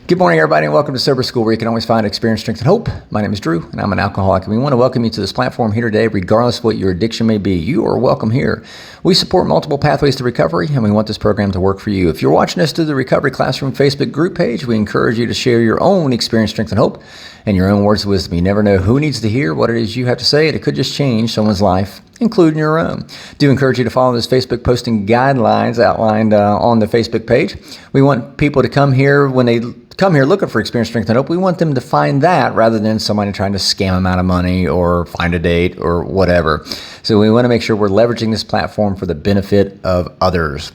Good morning, everybody, and welcome to Sober School, where you can always find experience, strength, and hope. My name is Drew, and I'm an alcoholic, and we want to welcome you to this platform here today, regardless of what your addiction may be. You are welcome here. We support multiple pathways to recovery, and we want this program to work for you. If you're watching us through the Recovery Classroom Facebook group page, we encourage you to share your own experience, strength, and hope, and your own words of wisdom. You never know who needs to hear what it is you have to say, and it could just change someone's life, including your own. Do encourage you to follow this Facebook posting guidelines outlined on the Facebook page. We want people to come here when they come here looking for experience, strength, and hope. We want them to find that rather than somebody trying to scam them out of money or find a date or whatever. So we want to make sure we're leveraging this platform for the benefit of others.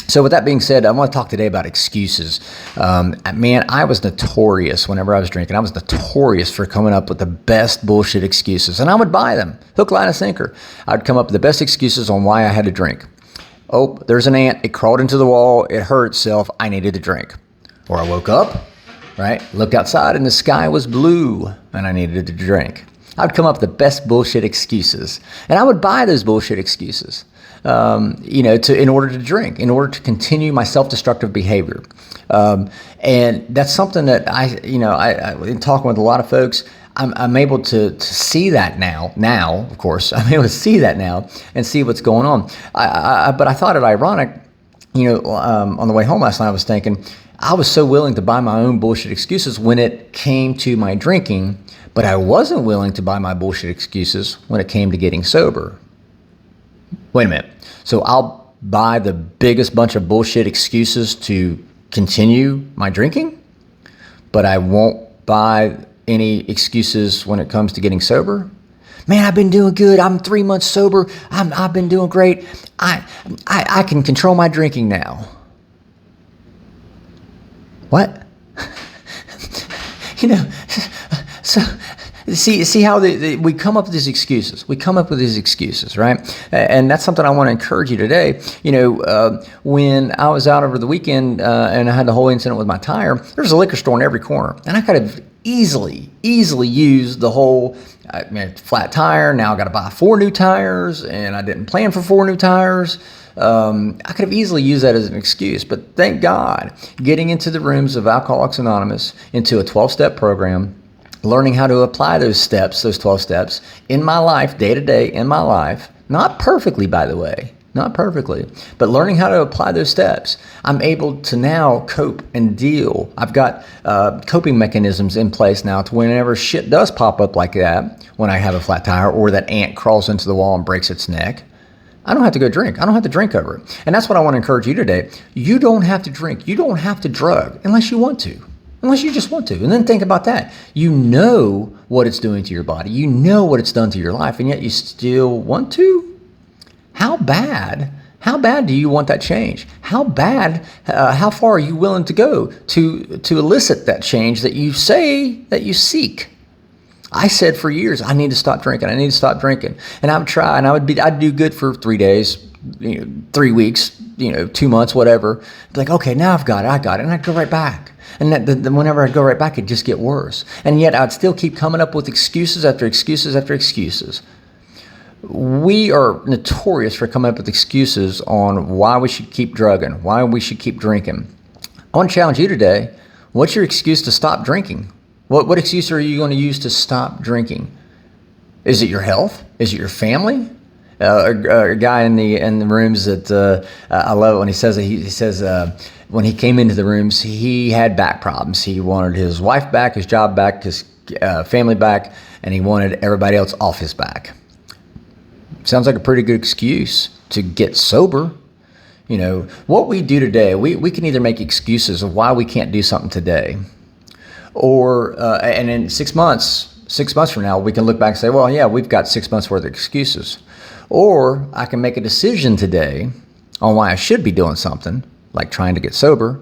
So with that being said, I want to talk today about excuses. Man, I was notorious whenever I was drinking. I was notorious for coming up with the best bullshit excuses, and I would buy them, hook, line, and sinker. I'd come up with the best excuses on why I had to drink. Oh, there's an ant. It crawled into the wall. It hurt itself. I needed to drink. Or I woke up, right? Looked outside and the sky was blue and I needed to drink. I would come up with the best bullshit excuses, and I would buy those bullshit excuses, in order to drink, in order to continue my self-destructive behavior. And that's something that I in talking with a lot of folks, I'm able to see that now, of course, I'm able to see that now and see what's going on. But I thought it ironic, on the way home last night, I was thinking, I was so willing to buy my own bullshit excuses when it came to my drinking, but I wasn't willing to buy my bullshit excuses when it came to getting sober. Wait a minute. So I'll buy the biggest bunch of bullshit excuses to continue my drinking, but I won't buy any excuses when it comes to getting sober? Man, I've been doing good. I'm 3 months sober. I've been doing great. I can control my drinking now. What? So see how we come up with these excuses. We come up with these excuses, right? And that's something I want to encourage you today. When I was out over the weekend and I had the whole incident with my tire, there's a liquor store in every corner, and I could have easily used the whole flat tire. Now I got to buy 4 new tires, and I didn't plan for 4 new tires. I could have easily used that as an excuse, but thank God, getting into the rooms of Alcoholics Anonymous, into a 12-step program, learning how to apply those 12 steps in my life, day to day in my life, not perfectly, by the way, not perfectly, but learning how to apply those steps, I'm able to now cope and deal. I've got coping mechanisms in place now to whenever shit does pop up like that, when I have a flat tire or that ant crawls into the wall and breaks its neck, I don't have to go drink. I don't have to drink over it. And that's what I want to encourage you today. You don't have to drink. You don't have to drug unless you want to. Unless you just want to. And then think about that. You know what it's doing to your body. You know what it's done to your life, and yet you still want to? How bad? How bad do you want that change? How bad, how far are you willing to go to elicit that change that you say that you seek? I said for years, I need to stop drinking. I need to stop drinking. And I would try, and I'd do good for 3 days, 3 weeks, 2 months, whatever. Be like, okay, now I got it. And I'd go right back. And then whenever I'd go right back, it'd just get worse. And yet I'd still keep coming up with excuses after excuses after excuses. We are notorious for coming up with excuses on why we should keep drugging, why we should keep drinking. I want to challenge you today. What's your excuse to stop drinking? What excuse are you going to use to stop drinking? Is it your health? Is it your family? A guy in the rooms that I love it when he says it. He says when he came into the rooms, he had back problems. He wanted his wife back, his job back, his family back, and he wanted everybody else off his back. Sounds like a pretty good excuse to get sober. What we do today, we can either make excuses of why we can't do something today, or and in 6 months from now, we can look back and say, well, yeah, we've got 6 months worth of excuses. Or I can make a decision today on why I should be doing something, like trying to get sober.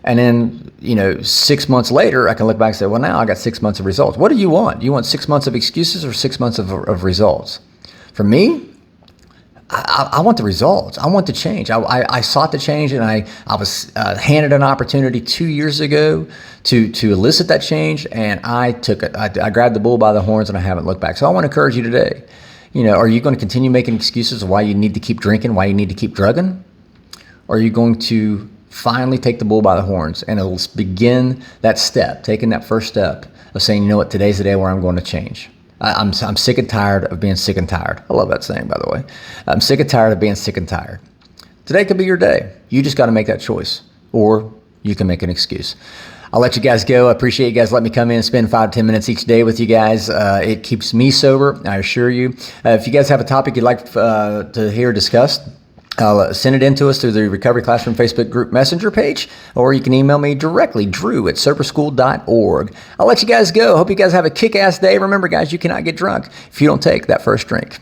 And then, 6 months later, I can look back and say, well, now I got 6 months of results. What do you want? Do you want 6 months of excuses or 6 months of results? For me, I want the results. I want the change. I sought the change, and I was handed an opportunity 2 years ago to elicit that change, and I took it. I grabbed the bull by the horns, and I haven't looked back. So I want to encourage you today. Are you going to continue making excuses of why you need to keep drinking, why you need to keep drugging? Or are you going to finally take the bull by the horns and it'll begin that step, taking that first step of saying, you know what, today's the day where I'm going to change. I'm sick and tired of being sick and tired. I love that saying, by the way. I'm sick and tired of being sick and tired. Today could be your day. You just got to make that choice, or you can make an excuse. I'll let you guys go. I appreciate you guys letting me come in and spend 5-10 minutes each day with you guys. It keeps me sober, I assure you. If you guys have a topic you'd like to hear discussed, send it in to us through the Recovery Classroom Facebook group messenger page, or you can email me directly, drew@soberschool.org. I'll let you guys go. Hope you guys have a kick-ass day. Remember, guys, you cannot get drunk if you don't take that first drink.